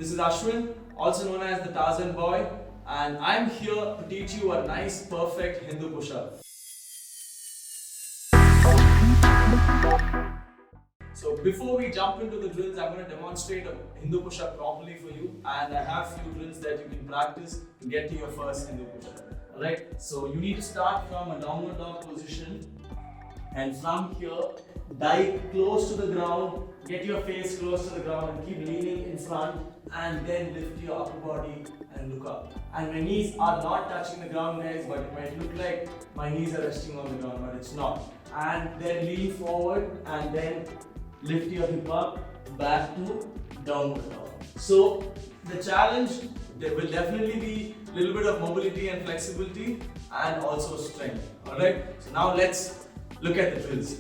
This is Ashwin, also known as the Tarzan Boy, and I'm here to teach you a nice, perfect Hindu push-up. So before we jump into the drills, I'm going to demonstrate a Hindu push-up properly for you, and I have few drills that you can practice to get to your first Hindu push-up. Alright, so you need to start from a downward dog position, and from here, dive close to the ground, get your face close to the ground and keep leaning in front, and then lift your upper body and look up. And my knees are not touching the ground, guys, but it might look like my knees are resting on the ground, but it's not. And then lean forward and then lift your hip up back to downward dog. So the challenge, there will definitely be a little bit of mobility and flexibility and also strength. Alright, so now let's look at the drills.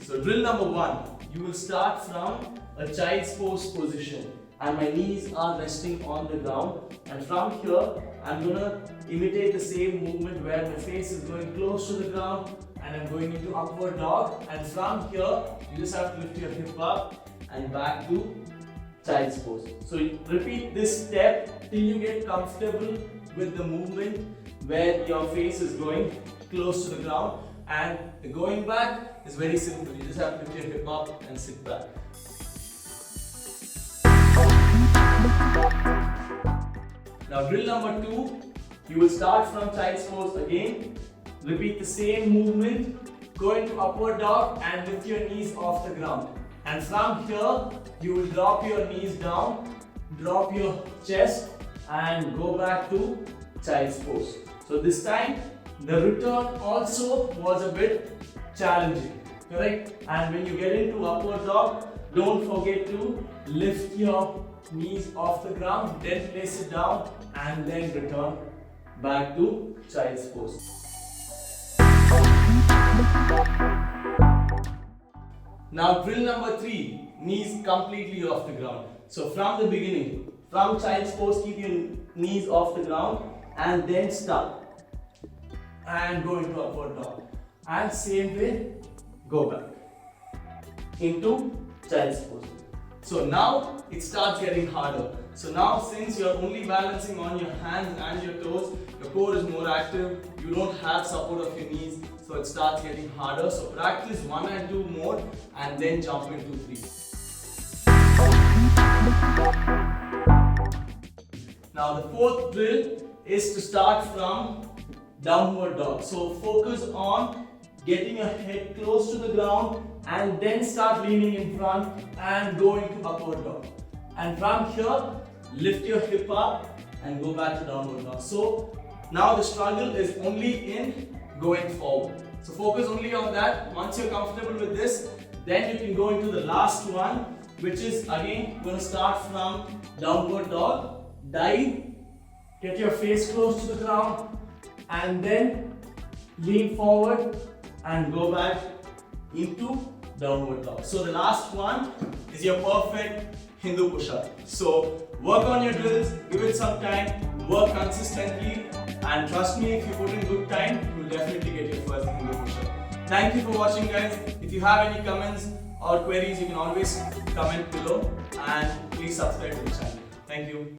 So drill number 1, you will start from a child's pose position and my knees are resting on the ground, and from here I'm gonna imitate the same movement where my face is going close to the ground and I'm going into upward dog, and from here you just have to lift your hip up and back to child's pose. So you repeat this step till you get comfortable with the movement where your face is going close to the ground, and going back is very simple. You just have to lift your hip up and sit back. Now drill number 2, you will start from child's pose again. Repeat the same movement, go into upward dog and lift your knees off the ground. And from here, you will drop your knees down, drop your chest and go back to child's pose. So this time, the return also was a bit challenging, correct? And when you get into upward dog, don't forget to lift your knees off the ground, then place it down and then return back to child's pose. Now drill number 3, knees completely off the ground. So from the beginning, from child's pose, keep your knees off the ground and then stop and go into upward dog, and same way go back into child's pose. So now it starts getting harder. So now, since you're only balancing on your hands and your toes, your core is more active, you don't have support of your knees, so it starts getting harder. So practice 1 and 2 more and then jump into 3. Now the 4th drill is to start from downward dog. So focus on getting your head close to the ground and then start leaning in front and go into upward dog. And from here, lift your hip up and go back to downward dog. So now the struggle is only in going forward. So focus only on that. Once you're comfortable with this, then you can go into the last one, which is again going to start from downward dog, dive, get your face close to the ground and then lean forward and go back into downward dog. So the last one is your perfect Hindu push-up. So work on your drills, give it some time, work consistently, and trust me, if you put in good time, you will definitely get your first Hindu push-up. Thank you for watching, guys. If you have any comments or queries, you can always comment below, and please subscribe to the channel. Thank you.